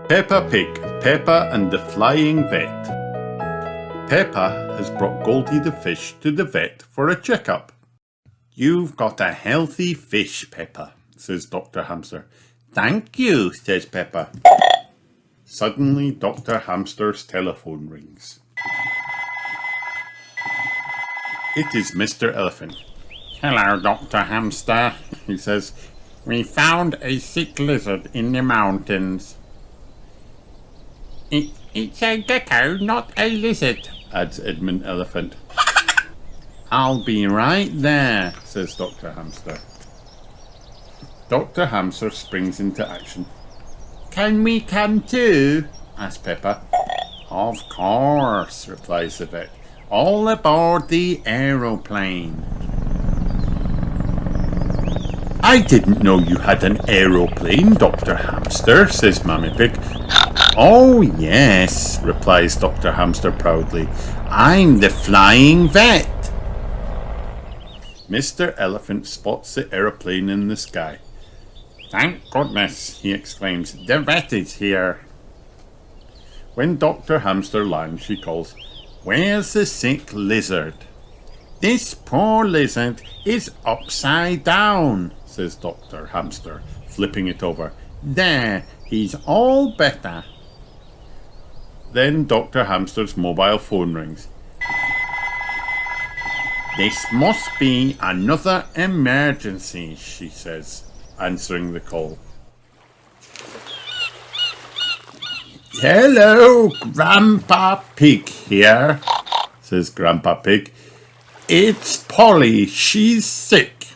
Peppa Pig, Peppa and the Flying Vet. Peppa has brought Goldie the fish to the vet for a checkup. "You've got a healthy fish, Peppa," says Dr. Hamster. "Thank you," says Peppa. Suddenly, Dr. Hamster's telephone rings. It is Mr. Elephant. "Hello, Dr. Hamster," he says. "We found a sick lizard in the mountains." It's a gecko, not a lizard," adds Edmund Elephant. "I'll be right there," says Dr. Hamster. Dr. Hamster springs into action. "Can we come too?" asks Peppa. "Of course," replies the vet. "All aboard the aeroplane." "I didn't know you had an aeroplane, Dr. Hamster," says Mummy Pig. "Oh yes," replies Dr. Hamster proudly. "I'm the flying vet." Mr. Elephant spots the aeroplane in the sky. "Thank goodness," he exclaims. "The vet is here." When Dr. Hamster lands, she calls, "Where's the sick lizard?" "This poor lizard is upside down," says Dr. Hamster, flipping it over. "There, he's all better." Then Dr. Hamster's mobile phone rings. "This must be another emergency," she says, answering the call. "Hello, Grandpa Pig here," says Grandpa Pig. "It's Polly, she's sick."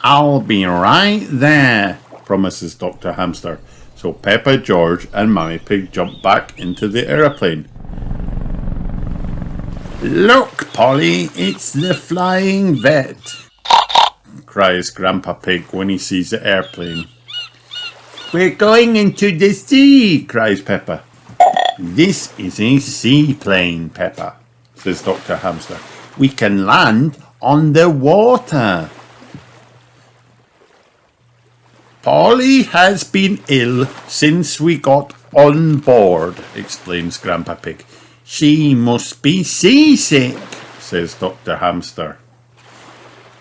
"I'll be right there," promises Dr. Hamster. So Peppa, George and Mummy Pig jump back into the aeroplane. "Look, Polly, it's the flying vet," cries Grandpa Pig when he sees the airplane. "We're going into the sea," cries Peppa. "This is a seaplane, Peppa," says Dr. Hamster. "We can land on the water." "Polly has been ill since we got on board," explains Grandpa Pig. "She must be seasick," says Dr. Hamster.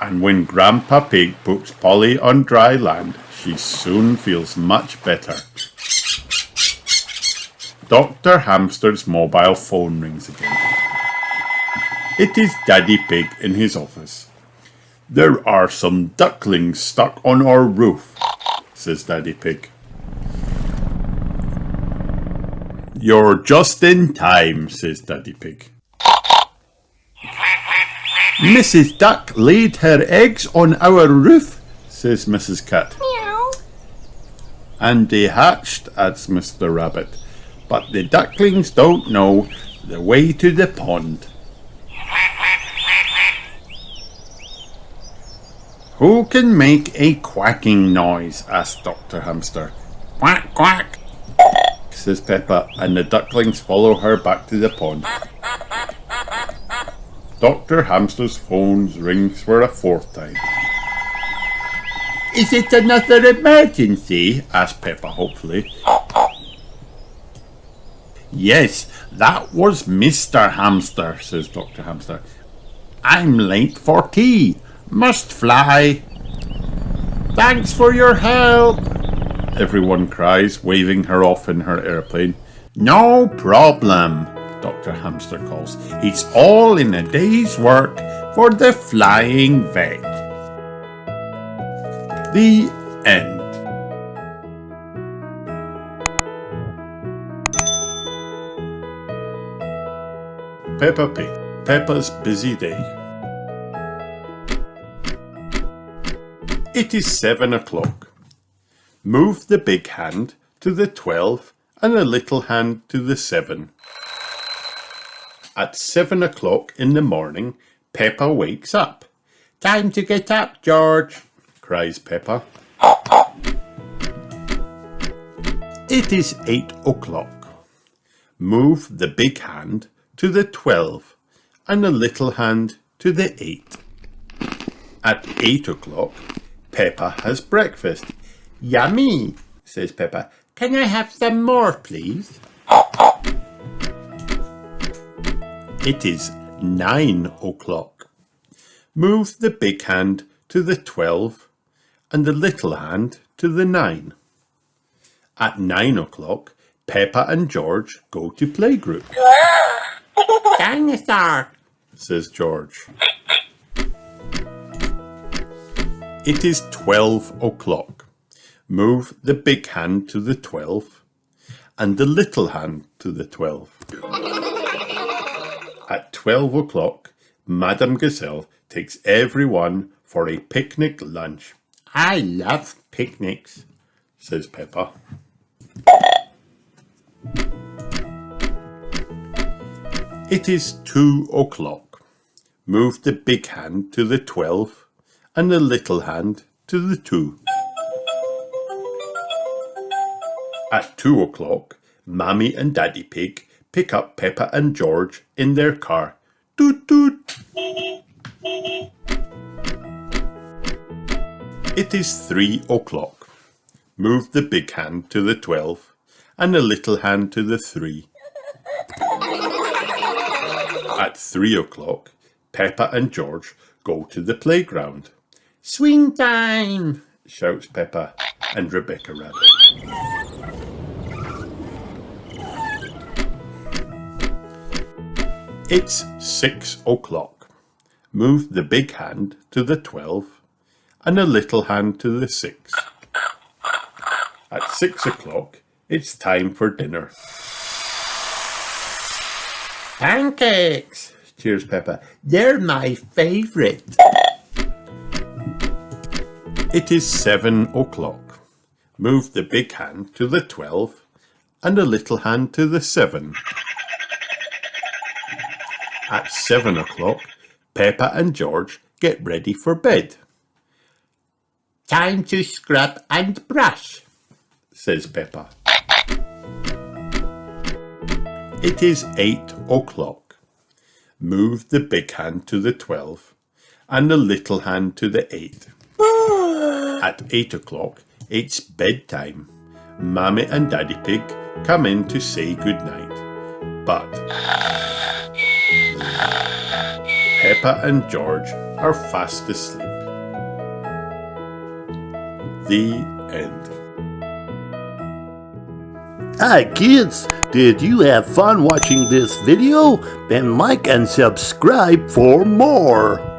And when Grandpa Pig puts Polly on dry land, she soon feels much better. Dr. Hamster's mobile phone rings again. It is Daddy Pig in his office. "There are some ducklings stuck on our roof," says Daddy Pig. "You're just in time," says Daddy Pig. "Mrs. Duck laid her eggs on our roof," says Mrs. Cat. Meow. "And they hatched," adds Mr. Rabbit. "But the ducklings don't know the way to the pond." "Who can make a quacking noise?" asks Dr. Hamster. "Quack, quack," says Peppa, and the ducklings follow her back to the pond. Dr. Hamster's phone rings for a fourth time. "Is it another emergency?" asks Peppa hopefully. "Yes, that was Mr. Hamster," says Dr. Hamster. "I'm late for tea. Must fly." "Thanks for your help," everyone cries, waving her off in her airplane. "No problem," Dr. Hamster calls. "It's all in a day's work for the flying vet." The end. Peppa Pig, Peppa's busy day. It is 7 o'clock. Move the big hand to the 12 and the little hand to the 7. At 7 o'clock in the morning, Peppa wakes up. "Time to get up, George," cries Peppa. It is 8 o'clock. Move the big hand to the 12 and the little hand to the 8. At 8 o'clock, Peppa has breakfast. "Yummy," says Peppa. Can I have some more, please? It is 9 o'clock. Move the big hand to the 12 and the little hand to the 9. At 9 o'clock, Peppa and George go to playgroup. Dinosaur, says George. It is 12 o'clock. Move the big hand to the 12 and the little hand to the 12. At 12 o'clock, Madame Gazelle takes everyone for a picnic lunch. I love picnics, says Peppa. It is 2 o'clock. Move the big hand to the 12 and the little hand to the 2. At 2 o'clock, Mammy and Daddy Pig pick up Peppa and George in their car. Toot toot! It is 3 o'clock. Move the big hand to the 12 and the little hand to the 3. At 3 o'clock, Peppa and George go to the playground. Swing time, shouts Peppa and Rebecca Rabbit. It's 6 o'clock. Move the big hand to the 12 and the little hand to the 6. At 6 o'clock, it's time for dinner. Pancakes, cheers Peppa. They're my favourite. It is 7 o'clock. Move the big hand to the 12 and the little hand to the 7. At 7 o'clock, Peppa and George get ready for bed. Time to scrub and brush, says Peppa. It is 8 o'clock. Move the big hand to the 12 and the little hand to the 8. At 8 o'clock, it's bedtime. Mammy and Daddy Pig come in to say goodnight. But Peppa and George are fast asleep. The end. Hi kids, did you have fun watching this video? Then like and subscribe for more.